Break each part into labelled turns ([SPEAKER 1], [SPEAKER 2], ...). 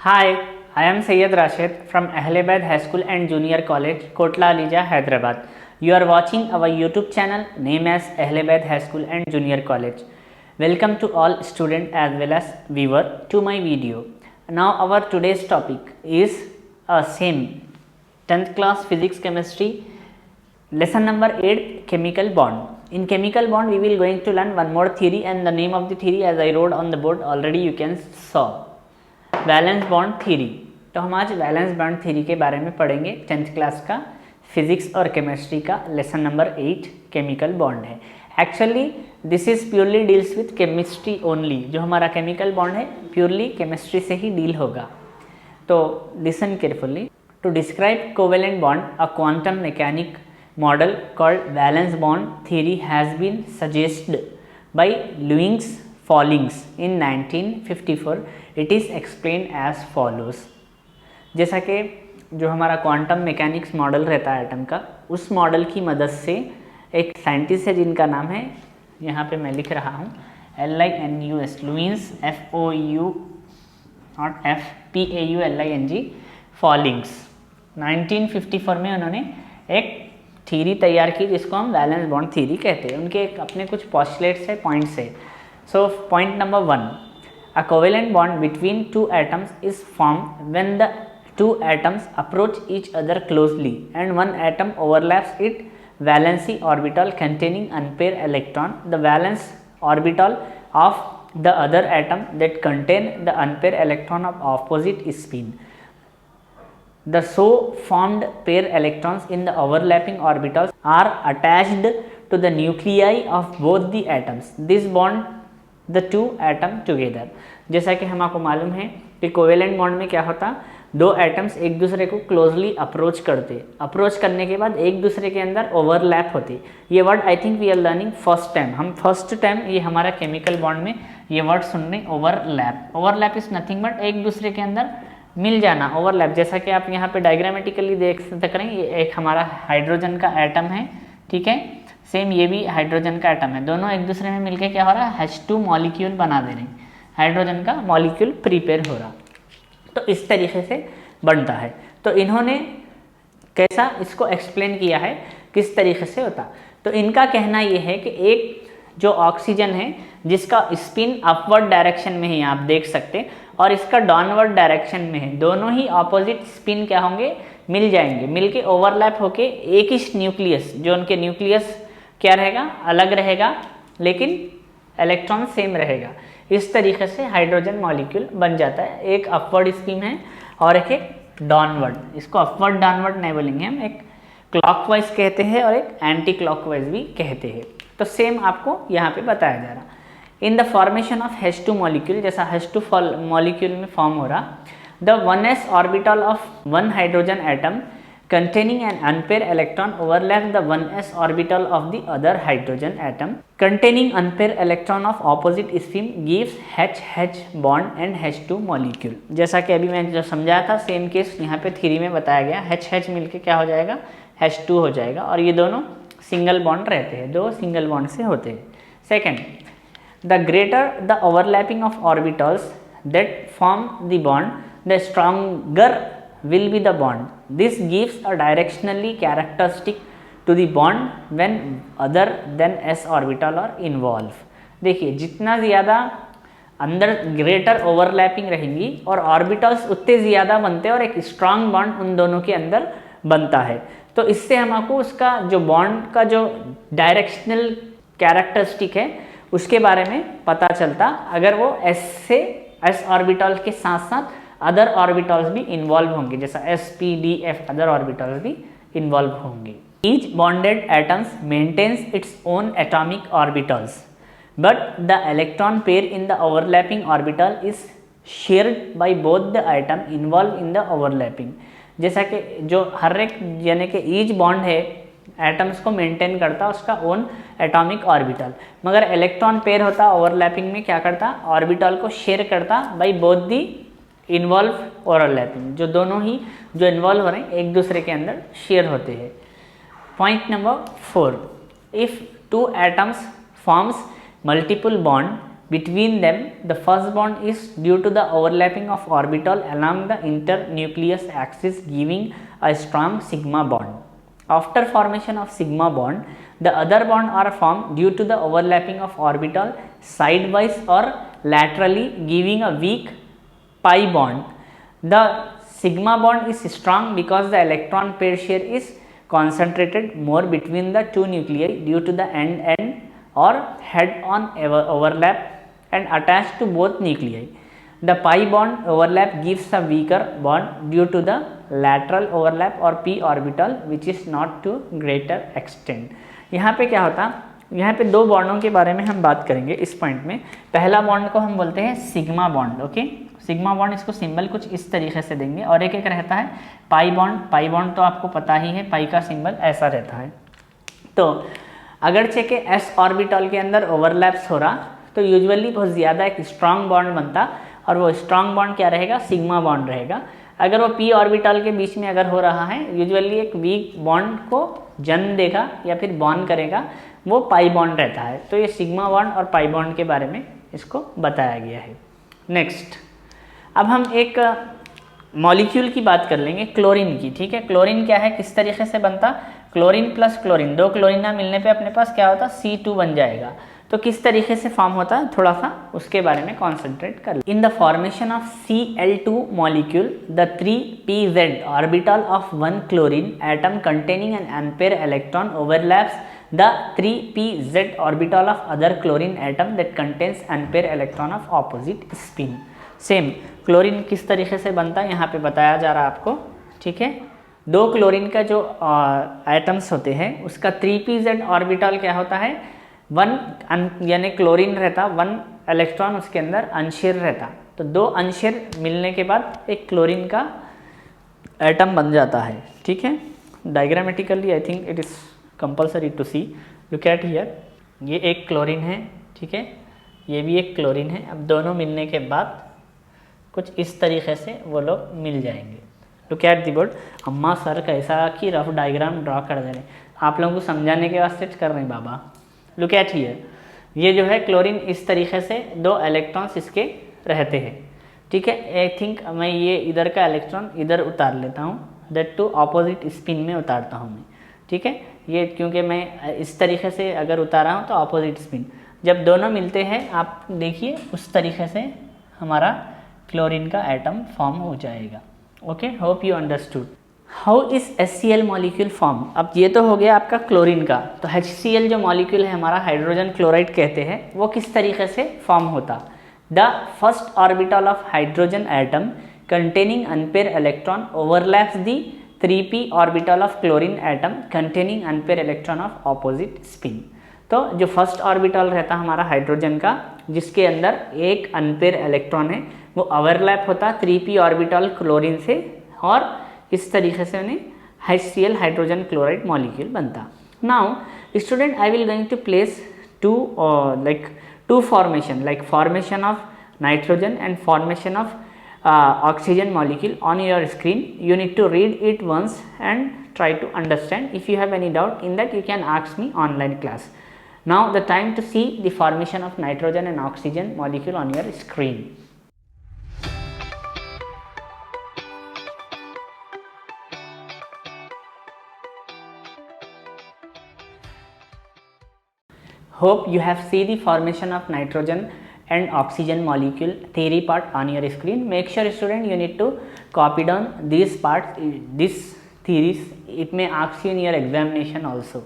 [SPEAKER 1] Hi, I am Sayyid Rashid from Ahlabad High School and Junior College, Kotla Alija, Hyderabad. You are watching our YouTube channel named as Ahlabad High School and Junior College. Welcome to all students as well as viewer to my video. Now our today's topic is same 10th class physics chemistry lesson number 8 chemical bond. In chemical bond we will going to learn one more theory, and the name of the theory as I wrote on the board already you can saw, valence bond theory. तो हम आज valence bond theory के बारे में पढ़ेंगे। 10th class का physics और chemistry का लेसन नंबर 8 केमिकल बॉन्ड है। Actually this is purely deals with chemistry only. जो हमारा केमिकल बॉन्ड है प्योरली केमिस्ट्री से ही डील होगा। तो listen carefully. To describe covalent bond, a quantum mechanic model called valence bond theory has been suggested by Lewis Pauling in 1954। It is explain as follows. जैसा कि जो हमारा quantum mechanics model रहता है एटम का, उस मॉडल की मदद से एक साइंटिस्ट है जिनका नाम है, यहाँ पे मैं लिख रहा हूँ LINUS, Lewis FOU not FPAULING Pauling's. 1954 में उन्होंने एक थ्योरी तैयार की जिसको हम वैलेंस बॉन्ड थ्योरी कहते हैं। उनके अपने कुछ पॉस्टुलेट्स है, पॉइंट्स है। So point number 1, a covalent bond between two atoms is formed when the two atoms approach each other closely and one atom overlaps its valency orbital containing unpaired electron, the valence orbital of the other atom that contain the unpaired electron of opposite spin. The so formed pair electrons in the overlapping orbitals are attached to the nuclei of both the atoms. This bond the two atom together. जैसा कि हमको मालूम है कि covalent bond में क्या होता, दो एटम्स एक दूसरे को क्लोजली अप्रोच करते, अप्रोच करने के बाद एक दूसरे के अंदर ओवरलैप होते। ये word I think we are learning first time. हम फर्स्ट टाइम ये हमारा केमिकल बॉन्ड में ये वर्ड सुन रहे, overlap. Overlap is nothing but एक दूसरे के अंदर मिल जाना, ओवरलैप। जैसा कि आप यहाँ पे डायग्रामेटिकली देख सकते हैं, ये एक हमारा हाइड्रोजन का एटम है, ठीक है। सेम ये भी हाइड्रोजन का एटम है। दोनों एक दूसरे में मिलके क्या हो रहा है, H2 मॉलिक्यूल बना दे रहे हैं। हाइड्रोजन का मॉलिक्यूल प्रिपेयर हो रहा, तो इस तरीके से बनता है। तो इन्होंने कैसा इसको एक्सप्लेन किया है, किस तरीके से होता। तो इनका कहना ये है कि एक जो ऑक्सीजन है जिसका स्पिन अपवर्ड डायरेक्शन में है, आप देख सकते, और इसका डाउनवर्ड डायरेक्शन में है, दोनों ही ऑपोजिट स्पिन क्या होंगे, मिल जाएंगे, मिलके ओवरलैप होके एक ही न्यूक्लियस, जो उनके न्यूक्लियस क्या रहेगा, अलग रहेगा, लेकिन इलेक्ट्रॉन सेम रहेगा। इस तरीके से हाइड्रोजन मॉलिक्यूल बन जाता है। एक अपवर्ड स्पिन है और एक डाउनवर्ड। इसको अपवर्ड डाउनवर्ड नहीं बोलेंगे हम, एक क्लॉकवाइज कहते हैं और एक एंटी क्लॉकवाइज भी कहते हैं। तो सेम आपको यहाँ पे बताया जा रहा। In the formation of H2 molecule, जैसा H2 मॉलिक्यूल में फॉर्म हो रहा, the 1s orbital of one hydrogen atom containing an unpaired electron overlap the 1s orbital of the other hydrogen atom containing unpaired electron of opposite spin gives HH bond and H2 molecule। जैसा कि अभी मैंने जो समझाया था, same case यहाँ पे theory में बताया गया। HH मिलके क्या हो जाएगा, H2 हो जाएगा, और ये दोनों सिंगल बॉन्ड रहते हैं, दो सिंगल बॉन्ड से होते हैं। Second, the greater the overlapping of orbitals that form the bond, the stronger will be the bond. This gives a directionally characteristic to the bond when other than s orbital are involved। देखिए, जितना ज़्यादा अंदर greater overlapping रहेंगी और orbitals उतने ज़्यादा बनते हैं और एक स्ट्रांग बॉन्ड उन दोनों के अंदर बनता है। तो इससे हमको उसका जो बॉन्ड का जो डायरेक्शनल कैरेक्टरिस्टिक है उसके बारे में पता चलता, अगर वो s से s ऑर्बिटल के साथ साथ अदर ऑर्बिटल्स भी इन्वॉल्व होंगे, जैसा S,P,D,F अदर ऑर्बिटल्स भी इन्वॉल्व होंगे। Each bonded atoms maintains its own atomic orbitals but the electron pair in the overlapping orbital is shared by both the atom involve in the overlapping. जैसा कि जो हर एक यानी कि ईच बॉन्ड है एटम्स को मेंटेन करता उसका ओन एटॉमिक ऑर्बिटल, मगर इलेक्ट्रॉन पेयर होता ओवरलैपिंग में क्या करता, ऑर्बिटल को शेयर करता by both the involve overlapping. जो दोनों ही जो इन्वॉल्व हो रहे हैं एक दूसरे के अंदर शेयर होते हैं। Point number 4, if two atoms forms multiple bond between them. The first bond is due to the overlapping of orbital along the internucleus axis, giving a strong sigma bond. After formation of sigma bond, the other bond are formed due to the overlapping of orbital sidewise or laterally, giving a weak pi bond. The sigma bond is strong because the electron pair share is concentrated more between the two nuclei due to the end or head-on overlap and attached to both nuclei. The pi bond overlap gives a weaker bond due to the lateral overlap or p orbital which is not to greater extent. यहाँ पे क्या होता, यहाँ पे दो बॉन्डों के बारे में हम बात करेंगे इस पॉइंट में. पहला बॉन्ड को हम बोलते हैं sigma bond. Okay, sigma bond, इसको सिंबल कुछ इस तरीके से देंगे. और एक एक रहता है पाई बॉन्ड. पाई बॉन्ड तो आपको पता ही है, पाई का सिंबल ऐसा रहता है. तो अगरचे के एस ऑर्बिटल के अंदर ओवरलैप्स हो रहा तो यूजुअली बहुत ज़्यादा एक स्ट्रांग बॉन्ड बनता और वो स्ट्रांग बॉन्ड क्या रहेगा, सिग्मा बॉन्ड रहेगा. अगर वो पी ऑर्बिटल के बीच में अगर हो रहा है, यूजुअली एक वीक बॉन्ड को जन्म देगा या फिर बॉन्ड करेगा, वो पाई बॉन्ड रहता है. तो ये सिग्मा बॉन्ड और पाई बॉन्ड के बारे में इसको बताया गया है. नेक्स्ट, अब हम एक मॉलिक्यूल की बात कर लेंगे, क्लोरीन की. ठीक है, क्लोरीन क्या है, किस तरीके से बनता, क्लोरीन प्लस क्लोरीन, दो क्लोरीना मिलने पे अपने पास क्या होता, C2 बन जाएगा. तो किस तरीके से फॉर्म होता है, थोड़ा सा उसके बारे में कॉन्सेंट्रेट कर. In the formation of Cl2 molecule, the 3pz orbital of one chlorine atom containing N ampere electron overlaps the 3pz orbital of other chlorine atom that contains ampere electron of opposite spin. Same chlorine किस तरीके से बनता है यहाँ पे बताया जा रहा है आपको. ठीक है, दो क्लोरीन का जो एटम्स होते हैं उसका 3pz ऑर्बिटल क्या होता है, वन यानी क्लोरीन रहता, वन इलेक्ट्रॉन उसके अंदर अनशेयर रहता. तो दो अनशेयर मिलने के बाद एक क्लोरीन का एटम बन जाता है. ठीक है, diagrammatically I think it is compulsory to see. Look at here, ये एक क्लोरीन है. ठीक है, ये भी एक क्लोरीन है. अब दोनों मिलने के बाद कुछ इस तरीके से वो लोग मिल जाएंगे. Look at the board. अम्मा सर कैसा कि रफ डायग्राम ड्रॉ कर दे रहे हैं, आप लोगों को समझाने के वास्ते कर रहे हैं बाबा. लुक एट हियर, ये जो है क्लोरीन इस तरीके से दो इलेक्ट्रॉन्स इसके रहते हैं. ठीक है, आई थिंक मैं ये इधर का इलेक्ट्रॉन इधर उतार लेता हूँ, दैट टू ऑपोजिट स्पिन में उतारता हूँ मैं. ठीक है, ये क्योंकि मैं इस तरीके से अगर उतारा हूँ तो ऑपोजिट स्पिन. जब दोनों मिलते हैं आप देखिए उस तरीके से हमारा क्लोरीन का एटम फॉर्म हो जाएगा. Okay, hope you understood. How is HCl molecule form. अब ये तो हो गया आपका क्लोरीन का. तो HCl जो मॉलिक्यूल है हमारा, हाइड्रोजन क्लोराइड कहते हैं, वो किस तरीके से फॉर्म होता. The first orbital of hydrogen atom containing unpaired electron overlaps the 3p orbital of chlorine atom containing unpaired electron of opposite spin. तो जो फर्स्ट ऑर्बिटल रहता हमारा हाइड्रोजन का, जिसके अंदर एक अनपेयर इलेक्ट्रॉन है, वो ओवरलैप होता 3p ऑर्बिटल क्लोरीन से और इस तरीके से उन्हें HCl हाइड्रोजन क्लोराइड मॉलिक्यूल बनता. Now student, I will going to place to formation like formation of nitrogen and formation of oxygen molecule on your screen. You need to read it once and try to understand. If you have any doubt in that, you can ask me online class. Now the time to see the formation of nitrogen and oxygen molecule on your screen. Hope you have seen the formation of nitrogen and oxygen molecule theory part on your screen. Make sure student you need to copy down these parts, this theories. It may ask you in your examination also.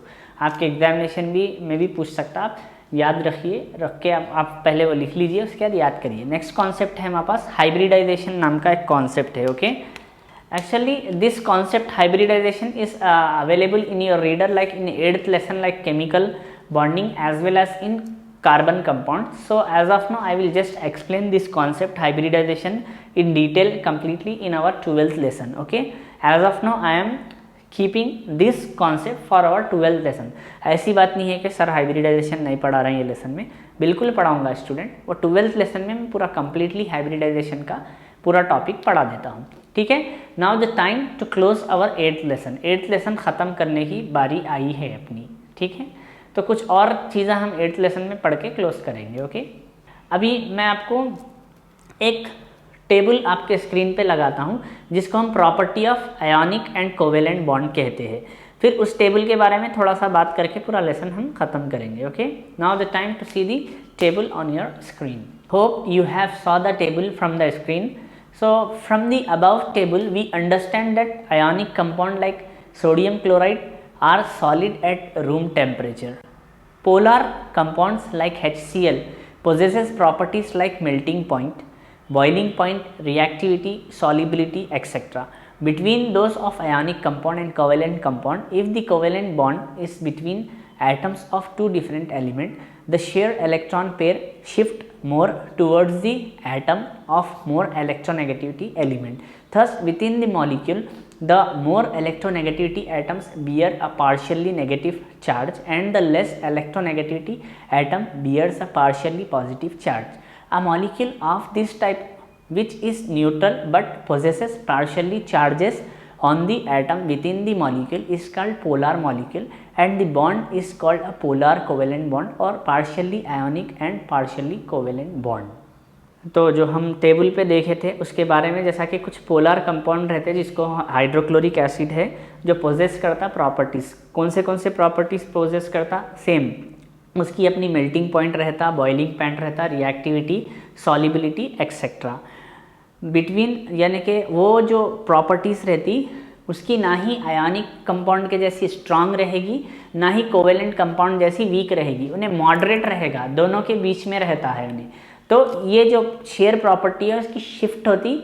[SPEAKER 1] आपके examination भी में भी पूछ सकता. आप याद रखिए, रख के आप पहले वो लिख लीजिए, उसके बाद याद करिए. नेक्स्ट कॉन्सेप्ट है हमारे पास हाइब्रिडाइजेशन नाम का एक कॉन्सेप्ट है. Okay, actually this concept hybridisation is available in your reader like in 8th lesson like chemical bonding as well as in carbon compound. So as of now I will just explain this concept hybridization in detail completely in our 12th lesson. Okay, as of now I am keeping this concept for our 12th lesson. ऐसी बात नहीं है कि sir hybridisation नहीं पढ़ा रहे हैं ये लेसन में, बिल्कुल पढ़ाऊंगा स्टूडेंट. वो 12th लेसन में मैं पूरा completely हाइब्रिडाइजेशन का पूरा टॉपिक पढ़ा देता हूँ. ठीक है, now the time to close our 8th lesson. 8th lesson ख़त्म करने की बारी आई है अपनी. ठीक है, तो कुछ और चीज़ें हम 8th लेसन में पढ़ के क्लोज करेंगे. ओके, अभी मैं आपको एक टेबल आपके स्क्रीन पे लगाता हूँ जिसको हम property of ionic and covalent bond कहते हैं। फिर उस टेबल के बारे में थोड़ा सा बात करके पूरा लेसन हम खत्म करेंगे। Okay, now the time to see the table on your screen. Hope you have saw the table from the screen. So from the above table we understand that ionic compound like sodium chloride are solid at room temperature. Polar compounds like HCl possesses properties like melting point, boiling point, reactivity, solubility, etc. Between those of ionic compound and covalent compound, if the covalent bond is between atoms of two different elements, the shear electron pair shift more towards the atom of more electronegativity element. Thus within the molecule the more electronegativity atoms bear a partially negative charge and the less electronegativity atom bears a partially positive charge. A molecule of this type which is neutral but possesses partially charges on the atom within the molecule is called polar molecule and the bond is called a polar covalent bond or partially ionic and partially covalent bond. तो जो हम table पे देखे थे उसके बारे में, जैसा कि कुछ पोलर कंपाउंड रहते हैं जिसको हाइड्रोक्लोरिक एसिड है जो पोजेस करता प्रॉपर्टीज़, कौन से प्रॉपर्टीज़ पोजेस करता, सेम उसकी अपनी मेल्टिंग पॉइंट रहता, बॉइलिंग पॉइंट रहता, रिएक्टिविटी, सॉलिबिलिटी एक्सेट्रा। बिटवीन यानी कि वो जो प्रॉपर्टीज़ रहती उसकी ना ही आयनिक कंपाउंड के जैसी स्ट्रांग रहेगी ना ही कोवेलेंट कंपाउंड जैसी वीक रहेगी, उन्हें मॉडरेट रहेगा, दोनों के बीच में रहता है उन्हें। तो ये जो शेयर प्रॉपर्टी है उसकी शिफ्ट होती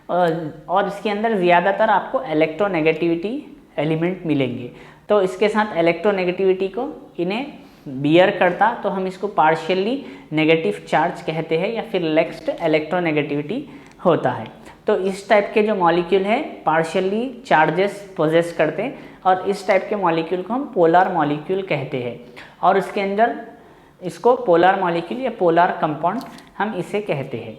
[SPEAKER 1] और इसके अंदर ज़्यादातर आपको इलेक्ट्रोनेगेटिविटी एलिमेंट मिलेंगे। तो इसके साथ इलेक्ट्रोनेगेटिविटी को इन्हें बियर करता तो हम इसको पार्शियली नेगेटिव चार्ज कहते हैं या फिर लेक्स्ट इलेक्ट्रोनेगेटिविटी होता है। तो इस टाइप के जो मॉलिक्यूल है पार्शियली चार्जेस पोजेस करते हैं और इस टाइप के मॉलिक्यूल को हम पोलर मॉलिक्यूल कहते हैं और उसके अंदर इसको पोलर मॉलिक्यूल या पोलर कंपाउंड हम इसे कहते हैं।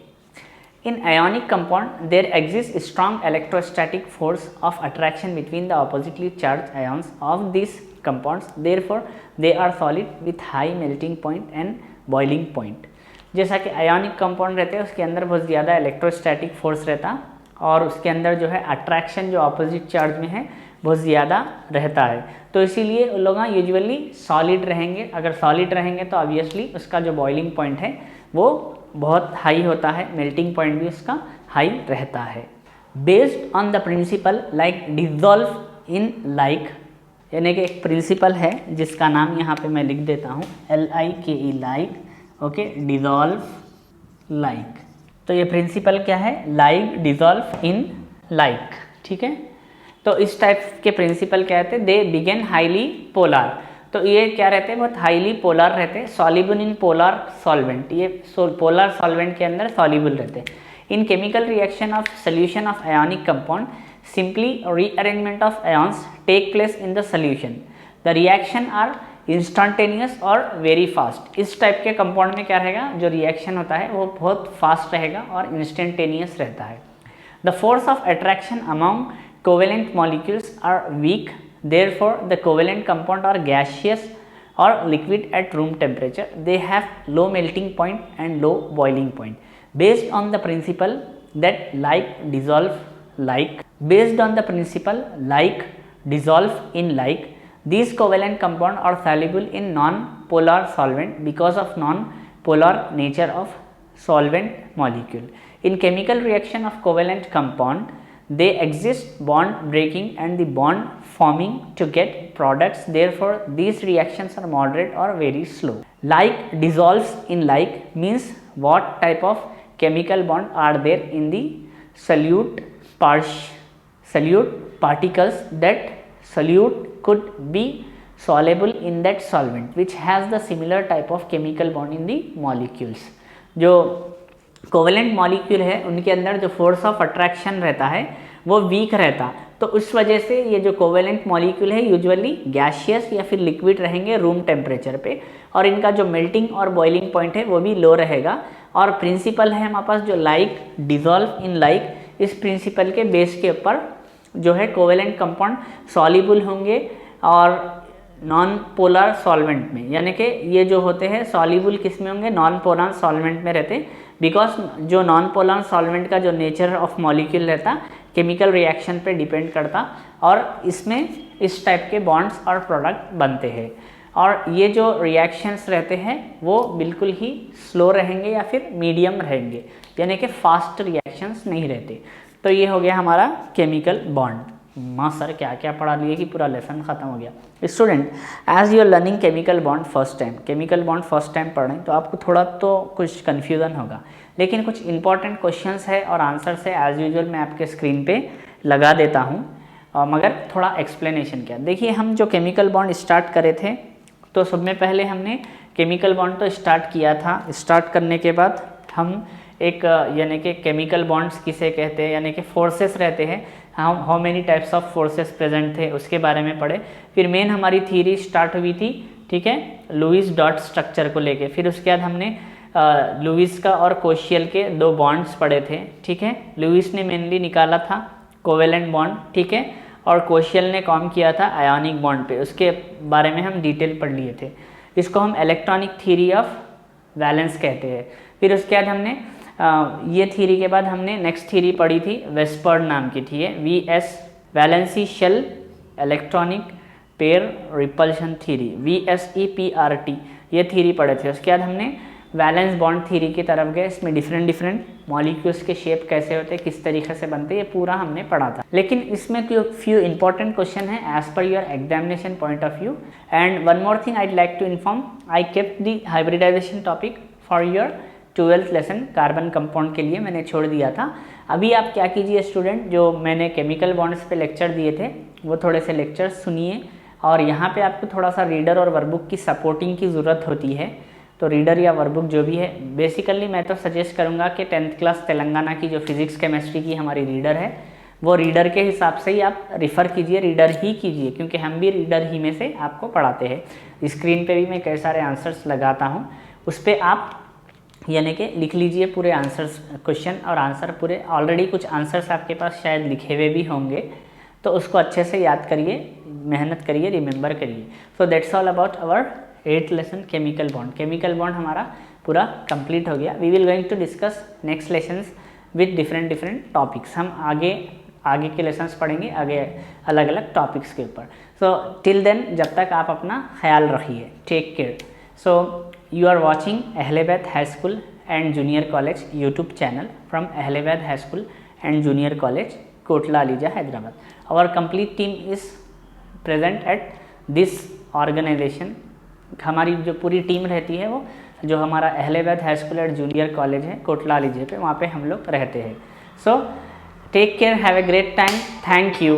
[SPEAKER 1] In ionic compound there exists strong electrostatic force of attraction between the oppositely charged ions of these compounds, therefore they are solid with high melting point and boiling point. जैसा कि ionic compound रहते हैं उसके अंदर बहुत ज़्यादा electrostatic force रहता और उसके अंदर जो है अट्रैक्शन जो ऑपोजिट चार्ज में है बहुत ज़्यादा रहता है, तो इसीलिए उन लोग यूजुअली सॉलिड रहेंगे। अगर सॉलिड रहेंगे तो ऑब्वियसली उसका जो बॉइलिंग पॉइंट है वो बहुत हाई होता है, मेल्टिंग पॉइंट भी उसका हाई रहता है। Based on the principle like dissolve in like, यानी कि एक प्रिंसिपल है जिसका नाम यहाँ पे मैं लिख देता हूँ LIKE like, okay, dissolve like. तो ये प्रिंसिपल क्या है, लाइक डिजॉल्व इन लाइक, ठीक है। तो इस टाइप के प्रिंसिपल क्या रहते हैं, दे बिगेन हाईली पोलर, तो ये क्या रहते हैं बहुत हाईली पोलर रहते हैं, सॉल्युबल इन पोलर सॉल्वेंट, ये पोलर सॉल्वेंट के अंदर सॉल्युबल रहते हैं। In chemical reaction of solution of ionic compound simply rearrangement of ions take place in the solution, the reaction are instantaneous और वेरी फास्ट। इस type के compound में क्या रहेगा, जो रिएक्शन होता है वो बहुत फास्ट रहेगा और इंस्टेंटेनियस रहता है। The force of attraction among covalent molecules are weak, therefore the covalent compound are gaseous or liquid at room temperature, they have low melting point and low boiling point. Based on the principle that like dissolve like, based on the principle like dissolve in like, these covalent compound are soluble in non-polar solvent because of non-polar nature of solvent molecule. In chemical reaction of covalent compound they exist bond breaking and the bond forming to get products, therefore these reactions are moderate or very slow. Like dissolves in like means what type of chemical bond are there in the solute particles, that solute could be soluble in that solvent which has the similar type of chemical bond in the molecules. जो covalent molecule है उनके अंदर जो force of attraction रहता है वो week रहता, तो उस वजह से ये जो कोवेलेंट मॉलिक्यूल है यूजुअली गैसियस या फिर लिक्विड रहेंगे रूम टेम्परेचर पे और इनका जो मेल्टिंग और बॉइलिंग पॉइंट है वो भी लो रहेगा। और प्रिंसिपल है हमारे पास जो लाइक डिजॉल्व इन लाइक, इस प्रिंसिपल के बेस के ऊपर जो है कोवेलेंट कंपाउंड सॉल्युबल होंगे और नॉन पोलर सॉल्वेंट में, यानी कि ये जो होते हैं सॉल्युबल किस में होंगे, नॉन पोलर सॉल्वेंट में रहते, बिकॉज जो नॉन पोलर सॉल्वेंट का जो नेचर ऑफ मॉलिक्यूल रहता केमिकल रिएक्शन पे डिपेंड करता, और इसमें इस टाइप के बॉन्ड्स और प्रोडक्ट बनते हैं। और ये जो रिएक्शंस रहते हैं वो बिल्कुल ही स्लो रहेंगे या फिर मीडियम रहेंगे, यानी कि फास्ट रिएक्शंस नहीं रहते। तो ये हो गया हमारा केमिकल बॉन्ड। माँ सर क्या क्या पढ़ा लिए कि पूरा लेसन खत्म हो गया। Student, as you are learning chemical bond first time, chemical bond first time पढ़ रहे हैं तो आपको थोड़ा तो कुछ कन्फ्यूज़न होगा, लेकिन कुछ इंपॉर्टेंट क्वेश्चंस है और आंसर्स है एज यूजुअल मैं आपके स्क्रीन पे लगा देता हूँ, मगर थोड़ा एक्सप्लेनेशन क्या। देखिए, हम जो केमिकल बॉन्ड स्टार्ट करे थे तो सब में पहले हमने केमिकल बॉन्ड तो स्टार्ट किया था। स्टार्ट करने के बाद हम एक यानी कि केमिकल बॉन्ड्स किसे कहते हैं, यानी कि फोर्सेस रहते हैं, how many types of forces present थे उसके बारे में पढ़े। फिर मेन हमारी थ्योरी स्टार्ट हुई थी, ठीक है, लुईस डॉट स्ट्रक्चर को लेके। फिर उसके बाद हमने लुईस का और कोशियल के 2 बॉन्ड्स पढ़े थे, ठीक है। लुईस ने मेनली निकाला था कोवेलेंट बॉन्ड, ठीक है, और कोशियल ने काम किया था आयोनिक बॉन्ड पे, उसके बारे में हम डिटेल पढ़ लिए थे। इसको हम इलेक्ट्रॉनिक थ्योरी ऑफ वैलेंस कहते हैं। फिर उसके बाद हमने ये थ्योरी के बाद हमने नेक्स्ट थ्योरी पढ़ी थी, वेस्पर्ड नाम की थी, VS valency shell electronic pair repulsion theory, VSEPRT, ये थ्योरी पढ़े थे। उसके बाद हमने वैलेंस बॉन्ड थ्योरी की तरफ गए, इसमें डिफरेंट डिफरेंट मॉलिक्यूल्स के शेप कैसे होते हैं, किस तरीके से बनते हैं, ये पूरा हमने पढ़ा था। लेकिन इसमें फ्यू इंपॉर्टेंट क्वेश्चन है as per your examination point of view. And one more thing I'd like to inform, I kept the hybridisation topic for your 12th lesson carbon compound के लिए मैंने छोड़ दिया था। अभी आप क्या कीजिए स्टूडेंट, जो मैंने केमिकल बॉन्ड्स पे लेक्चर दिए थे वो थोड़े से लेक्चर्स सुनिए, और यहाँ पे आपको थोड़ा सा रीडर और वर्कबुक की सपोर्टिंग की ज़रूरत होती है। तो रीडर या वर्कबुक जो भी है, बेसिकली मैं तो सजेस्ट करूँगा कि 10th क्लास तेलंगाना की जो फिज़िक्स केमिस्ट्री की हमारी रीडर है वो रीडर के हिसाब से ही आप रिफ़र कीजिए, रीडर ही कीजिए, क्योंकि हम भी रीडर ही में से आपको पढ़ाते हैं। स्क्रीन पे भी मैं कई सारे आंसर्स लगाता हूँ, उस पर आप यानी कि लिख लीजिए पूरे आंसर्स, क्वेश्चन और आंसर पूरे। ऑलरेडी कुछ आंसर्स आपके पास शायद लिखे हुए भी होंगे, तो उसको अच्छे से याद करिए, मेहनत करिए, रिमेंबर करिए। So that's all about our 8th lesson chemical bond. Chemical bond हमारा पूरा कंप्लीट हो गया। We will going to discuss next lessons with different topics. हम आगे के लेसन्स पढ़ेंगे आगे अलग अलग टॉपिक्स के ऊपर। सो टिल देन, जब तक आप अपना ख्याल रखिए, take care. So you are watching Ahlebaid High School and Junior College YouTube channel from Ahlebaid High School and Junior College, Kotla Alija, Hyderabad. Our complete team is present at this organization. हमारी जो पूरी team रहती है वो जो हमारा अहलेबाद high school and junior college है कोटला अलीजा पे, वहाँ पे हम लोग रहते हैं। So take care, have a great time, thank you.